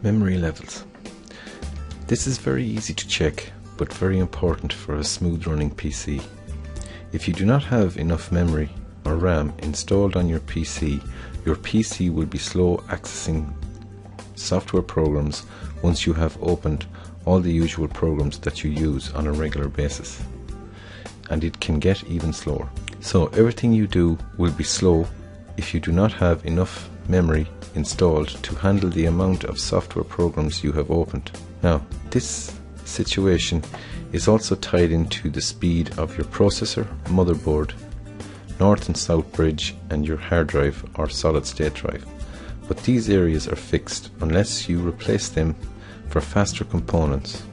Memory levels. This is very easy to check, but very important for a smooth running PC. If you do not have enough memory or RAM installed on your PC will be slow accessing software programs once you have opened all the usual programs that you use on a regular basis. And it can get even slower. So everything you do will be slow if you do not have enough memory installed to handle the amount of software programs you have opened. Now, this situation is also tied into the speed of your processor, motherboard, north and south bridge, and your hard drive or solid state drive. But these areas are fixed unless you replace them for faster components,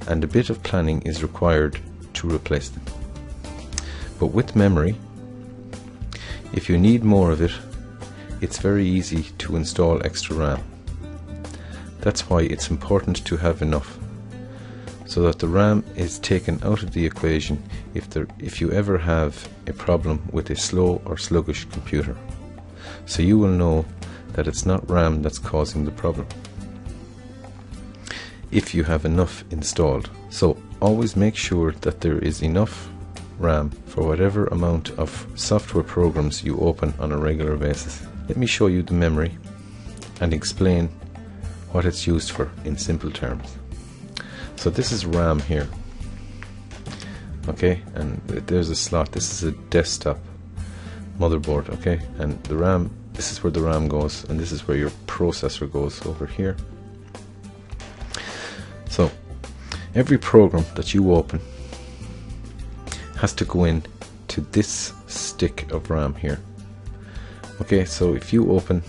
and a bit of planning is required to replace them. But with memory, if you need more of it, it's very easy to install extra RAM. That's why it's important to have enough, so that the RAM is taken out of the equation if you ever have a problem with a slow or sluggish computer. So you will know that it's not RAM that's causing the problem, if you have enough installed. So always make sure that there is enough RAM for whatever amount of software programs you open on a regular basis. Let me show you the memory and explain what it's used for in simple terms. So this is RAM here, okay, and there's a slot. This is a desktop motherboard, okay, and the RAM, this is where the RAM goes, and this is where your processor goes over here. So every program that you open has to go in to this stick of RAM here. Okay, so if you open,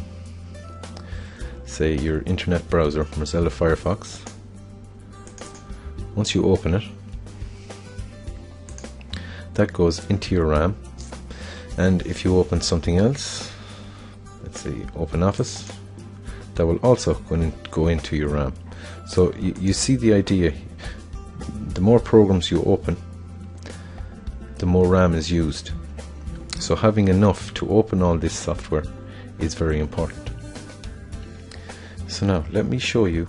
say, your internet browser, Mozilla Firefox, once you open it, that goes into your RAM. And if you open something else, let's say OpenOffice, that will also go into your RAM. So you see the idea. The more programs you open, the more RAM is used. So having enough to open all this software is very important. So now let me show you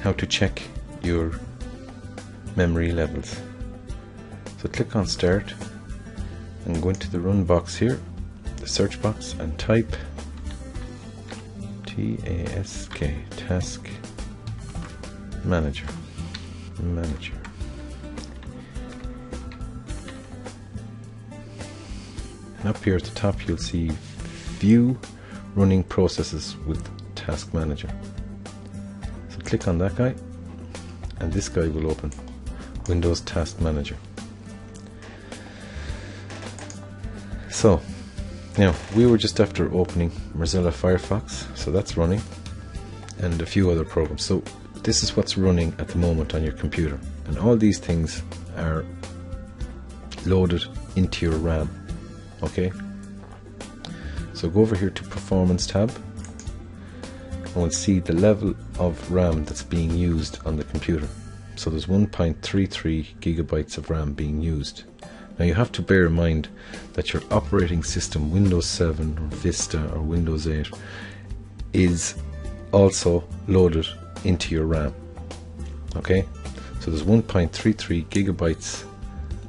how to check your memory levels. So click on Start and go into the Run box here, the search box, and type Task Manager. And up here at the top you'll see View Running Processes with Task Manager. So click on that guy, and this guy will open, Windows Task Manager. So now we were just after opening Mozilla Firefox, so that's running, and a few other programs. So this is what's running at the moment on your computer, and all these things are loaded into your RAM. Okay, so go over here to Performance tab, and we'll see the level of RAM that's being used on the computer. So there's 1.33 gigabytes of RAM being used. Now you have to bear in mind that your operating system, Windows 7 or Vista or Windows 8, is also loaded into your RAM. Okay, so there's 1.33 gigabytes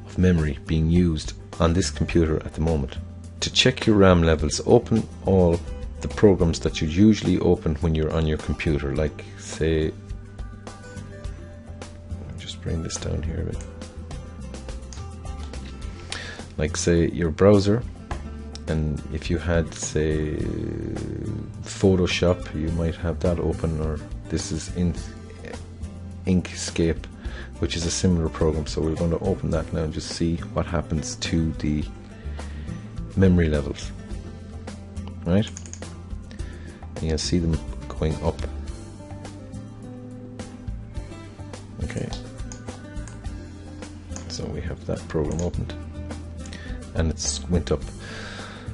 of memory being used on this computer at the moment. To check your RAM levels, open all the programs that you usually open when you're on your computer, like, say, just bring this down here a bit, like, say, your browser, and if you had, say, Photoshop, you might have that open, or this is Inkscape, which is a similar program. So we're going to open that now and just see what happens to the memory levels, right? And you'll see them going up. Okay, so we have that program opened and it's went up.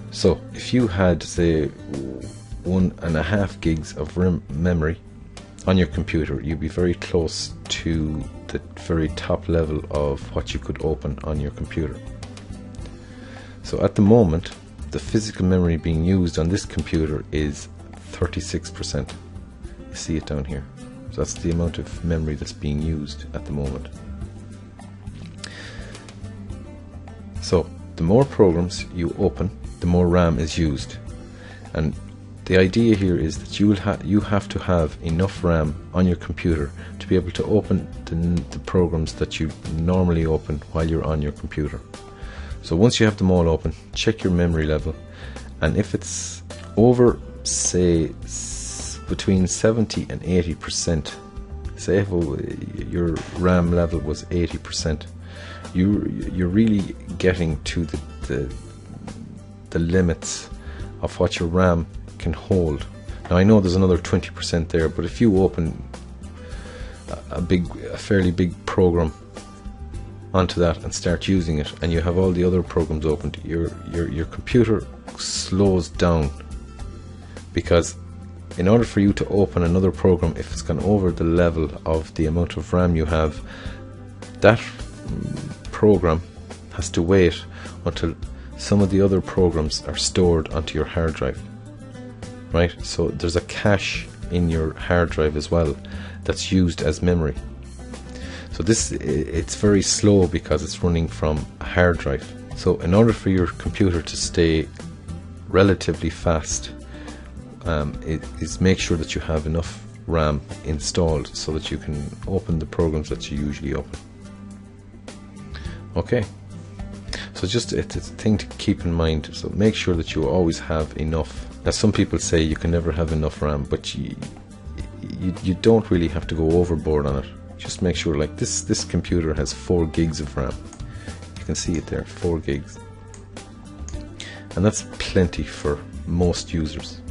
So if you had, say, 1.5 gigs of memory on your computer, you'd be very close to the very top level of what you could open on your computer. So at the moment, the physical memory being used on this computer is 36%. You see it down here. So that's the amount of memory that's being used at the moment. So the more programs you open, the more RAM is used, and the idea here is that you have to have enough RAM on your computer to be able to open the programs that you normally open while you're on your computer. So once you have them all open, check your memory level, and if it's over, say, between 70 and 80%, say if your RAM level was 80%, you're really getting to the limits of what your RAM can hold. Now I know there's another 20% there, but if you open a fairly big program onto that and start using it, and you have all the other programs opened, your computer slows down, because in order for you to open another program, if it's gone over the level of the amount of RAM you have, that program has to wait until some of the other programs are stored onto your hard drive, right? So there's a cache in your hard drive as well that's used as memory. So it's very slow because it's running from a hard drive. So in order for your computer to stay relatively fast, make sure that you have enough RAM installed so that you can open the programs that you usually open. Okay, so it's a thing to keep in mind. So make sure that you always have enough. Now some people say you can never have enough RAM, but you don't really have to go overboard on it. Just make sure, like this computer has 4 gigs of RAM. You can see it there, 4 gigs, and that's plenty for most users.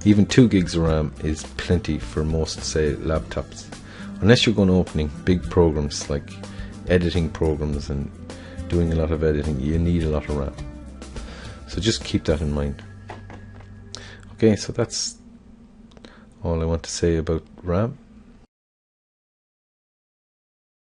Even 2 gigs of RAM is plenty for most, say, laptops, unless you're going to opening big programs like editing programs and doing a lot of editing. You need a lot of RAM, so just keep that in mind. Okay, so that's all I want to say about RAM.